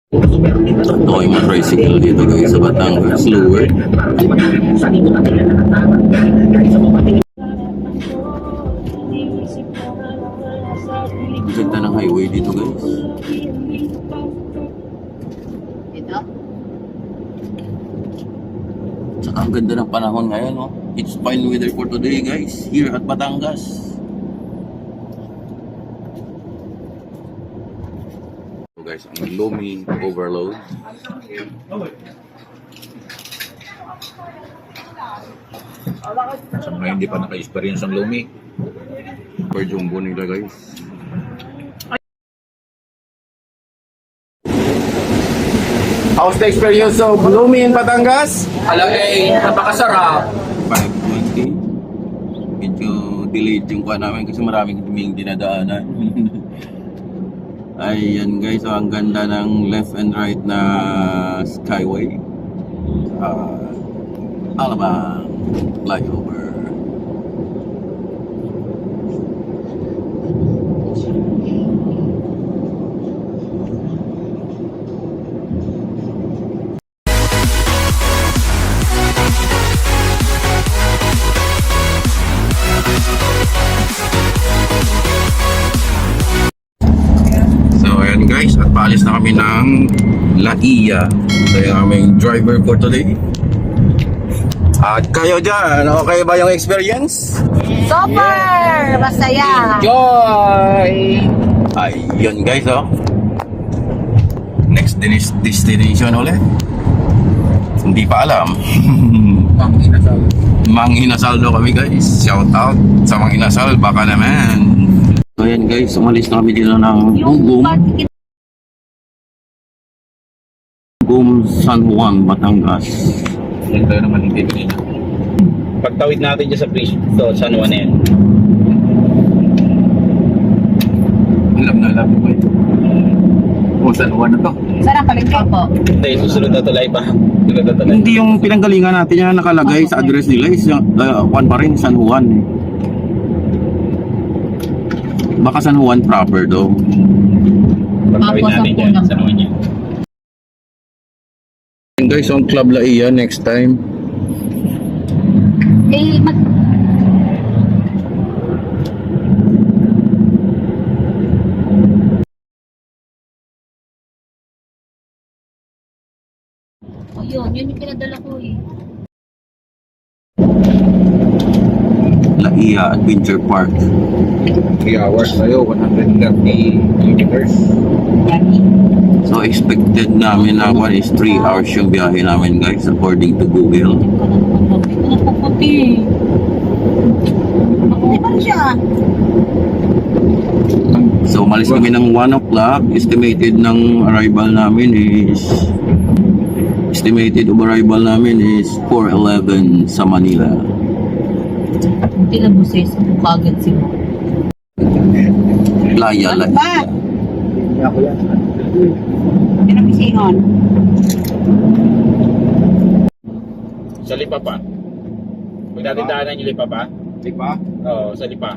Ito ay mga tricycle dito guys sa Batangas, Lower. Ganda ng highway dito guys. Ito? Tsaka ang ganda ng panahon ngayon, no? It's fine weather for today guys, here at Batangas. So guys, ang Lumi overload. Sa mga hindi pa naka-experience ng Lumi, Per jumbo nila guys. How's the experience of Lumi in Batangas? alagay, napakasarap. 520. Medyo delayed yung kuha namin kasi maraming kaming dinadaanan. Ayan guys, so ang ganda ng left and right na skyway. Alabang flyover. So ayan guys, at paalis na kami ng Laia. So yung aming driver for today. At kayo dyan, okay ba yung experience? Super! Masaya! Joy! Ayun guys, oh. Next destination ulit. Hindi pa alam. Ang inasal. Mang Inasal daw kami guys. Shout out sa Mang Inasal, baka naman. So ayan guys, umalis na kami dito ng Gum San Juan, Batangas. Yan tayo naman yung bibili na. Pagtawid natin dyan sa bridge, so San Juan na yan. Alam na alam mo ba ito? O San Juan na to? Sarap palengke po. Hindi, susunod na tulay pa. Susunod na tulay. Hindi yung pinanggalingan natin yan nakalagay sa address nila is Juan pa rin, San Juan eh. Baka San Juan proper daw. Pagtawid Tapos natin ang dyan, unang- San Juan yan. Guys, on Club Laia next time. Eh, oh, yun yung pinadala ko eh. Laia Adventure Park. 3 hours tayo, 130 kilometers. Yaki. So expected namin na 1 is 3 hours yung biyahe namin guys according to Google. Puputi. Makuha pa rin siya. So umalis kami ng 1 o'clock. Estimated of arrival namin is 4:11 sa Manila. Hindi na buses. Pagod sila. Laia. Pinapisingon. Sa Lipa pa. Pag natin daanan yung Lipa pa. Lipa? Oo, sa Lipa.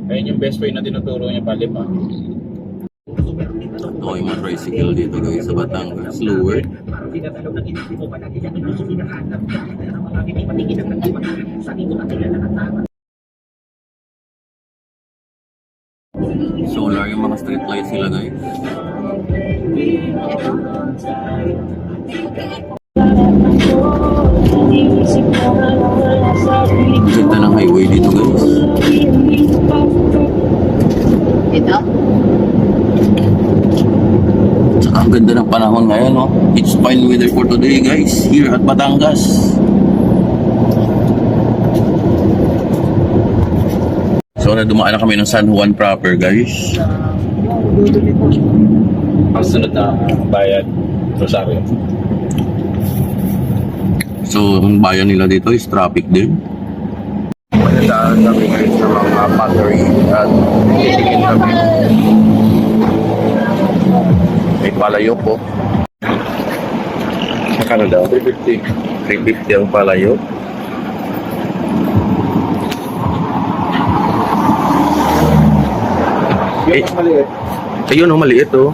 Ayun yung best way na tinuturo niya pa, Lipa. Ito yung mga tricycle dito guys sa Batangas, Lower. Solar yung mga street lights sila guys. Ganda ng highway dito guys. Ito? Tsaka ang ganda ng panahon ngayon, no? It's fine weather for today guys, here at Batangas. So dumaan na kami ng San Juan proper guys. Ang sunod na bayad, Rosario. So ang bayan nila dito is traffic din. Magandaan kami guys sa mga battery at titingin kami. May palayo po. Magkano daw? 350. 350 ang palayo. Eh, Yung maliit. ayun oh, maliit oh.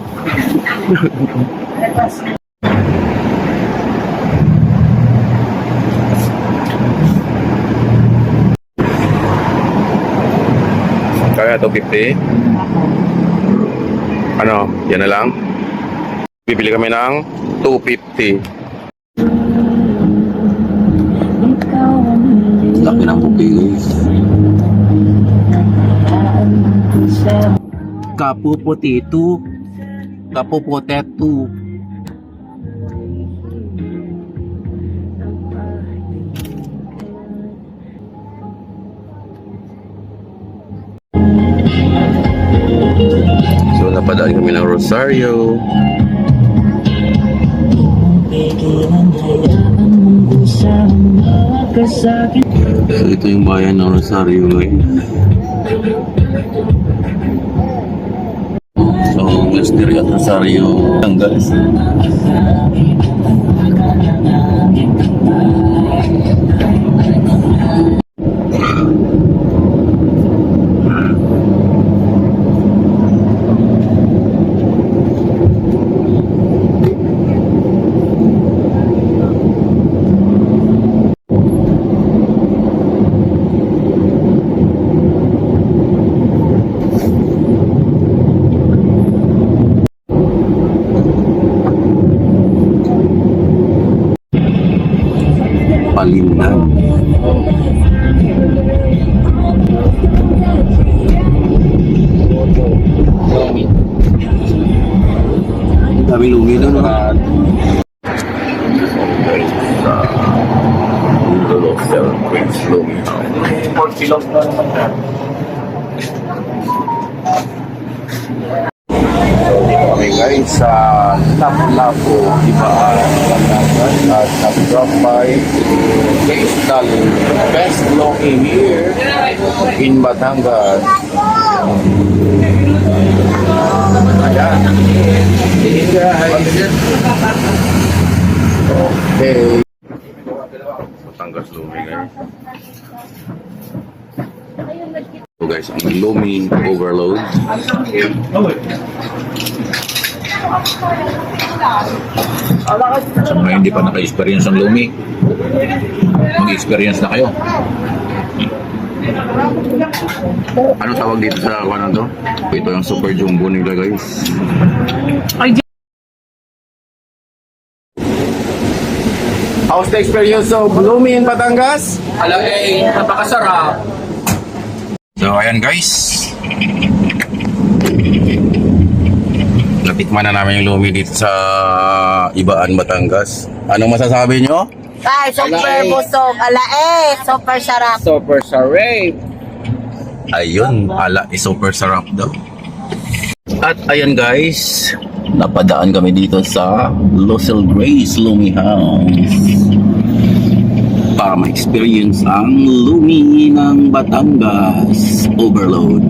Kaya to 50. Ano, yan na lang. Bibili kami ng 250. Laki ng pupi guys. Kapupotito. Kapupoteto. So napadaan kami ng Rosario. So, ito yung bayan ng Rosario ngayon. So, Mystery at Rosario Tangas. Palindan. Dami lumi na no? Sa Lulosel Queens Lumi House. 4 kilos na naman na. Dito kami guys sa Lapu-Lapu, Ibaan, Batangas at nag-drop by Case Darling, best loki here in Batangas. Ayan. Hey guys. Okay. Batangas Lumi guys. So guys, ang Lumi overload. Sa mga hindi pa naka-experience ng lumi, mag-experience na kayo. Ano tawag dito sa ano to? Ito yung super jumbo nila guys. How's the experience of Lumi in Batangas? Napakasarap. So ayan guys. Natikman na namin yung lumi dito sa Ibaan, Batangas. Anong masasabi nyo? Ay, super busog. Super sarap. Super sarap. Ayun, ala, super sarap daw. At ayan guys, napadaan kami dito sa Lucille Grace Lumi House para ma-experience ang lumi ng Batangas overload.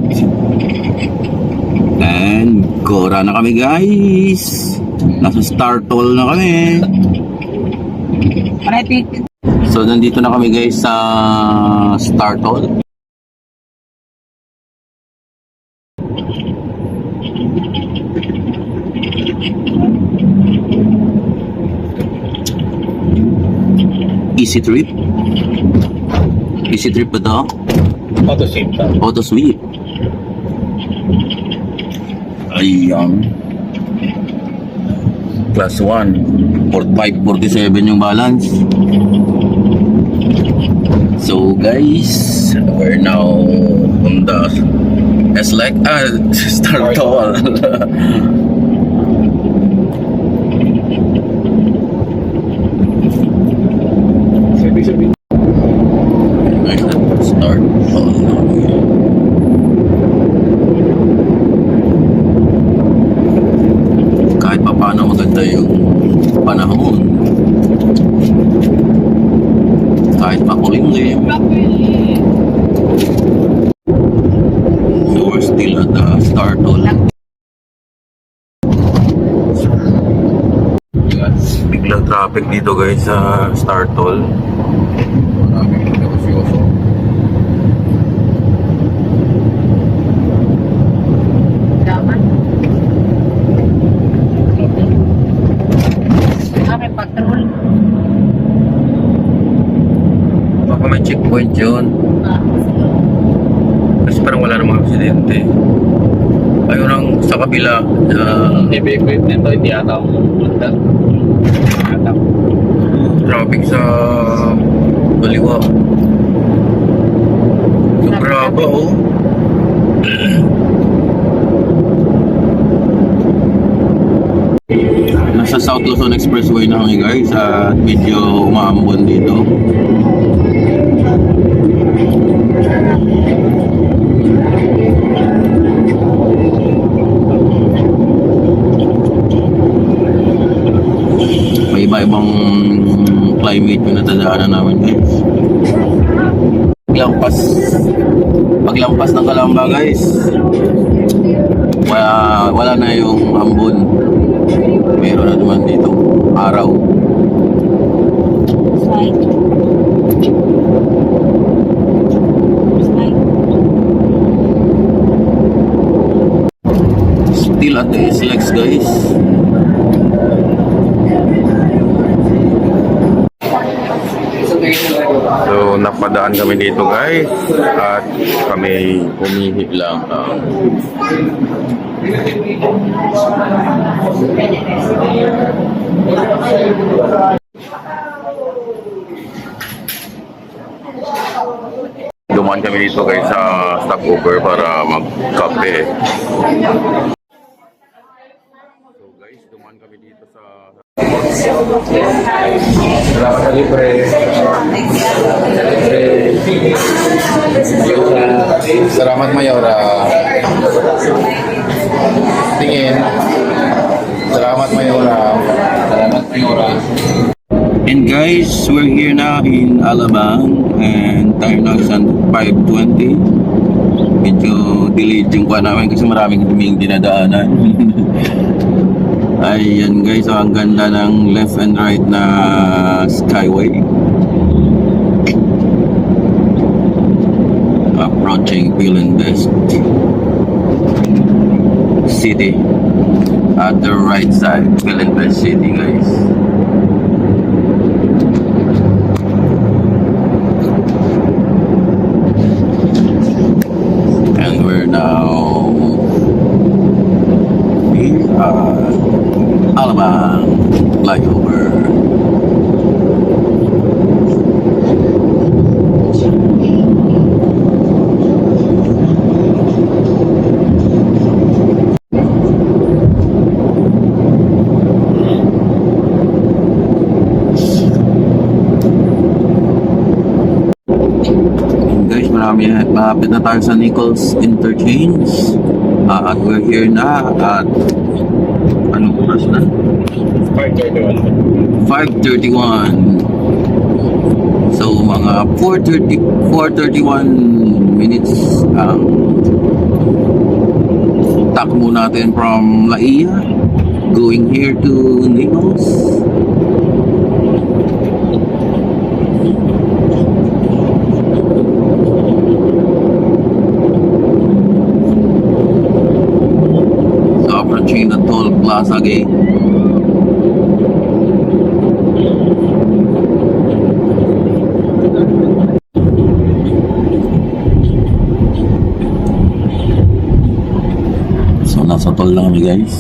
And gora na kami guys. Nasa Star Toll na kami. So nandito na kami guys sa Star Toll. Easy trip. Easy trip ba to? Auto save ka. Auto sweep. Ayan. Class 1. 45-47 yung balance. So guys, we're now on the Star Toll. Start Toll. Kahit pa paano maganda yung panahon. Kahit makulimlim. So we're still at the Star Toll. Biglang traffic dito guys sa Star Toll. Maraming negosyoso. checkpoint yun. Kasi parang wala namang aksidente. Ayun ang sa kabila. Heavy equipment to, hindi ata ako punta. Traffic sa kaliwa. Sobra ba oh? Nasa South Luzon Expressway na kami guys at medyo umaambon dito. May iba-ibang climate yung natadaanan namin guys. Paglampas ng Calamba guys, wala na yung ambon. Meron na naman dito araw. Slide. Slide. Still at the SLEX guys. So napadaan kami dito guys at kami humihi lang. Dumaan kami dito guys sa stopover para magkape. So guys, dumaan kami dito sa Salamat sa libre. Salamat Mayora. Tingin. Salamat Mayora. Salamat Mayora. And guys, we're here now in Alabang and time now is 5:20. Medyo delayed yung kuha namin kasi maraming duming dinadaanan. Ayan guys, so ang ganda ng left and right na skyway. Approaching Philinvest City. At the right side, Philinvest City guys. And we're now here at Alabang flyover. Guys, malapit na tayo sa Nichols Interchange. At we're here na at anong oras na? 5:31. So mga 4:31 minutes ang takbo natin from Laia going here to Nichols. So approaching the toll plaza gate. Nasa toll lang kami guys.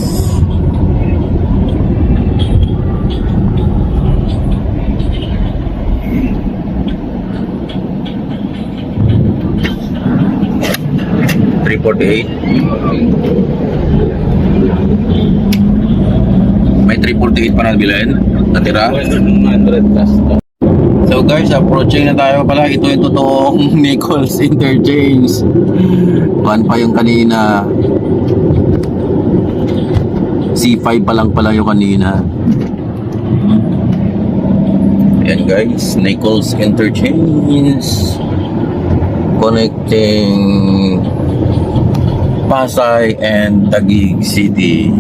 $3.48. May $3.48 pa na bilhin natira. 100 plus. So guys, approaching na tayo pala. Ito yung totoong Nichols Interchange. One pa yung kanina. C5 pa lang pala yung kanina. Ayan guys, Nichols Interchange connecting Pasay and Taguig City.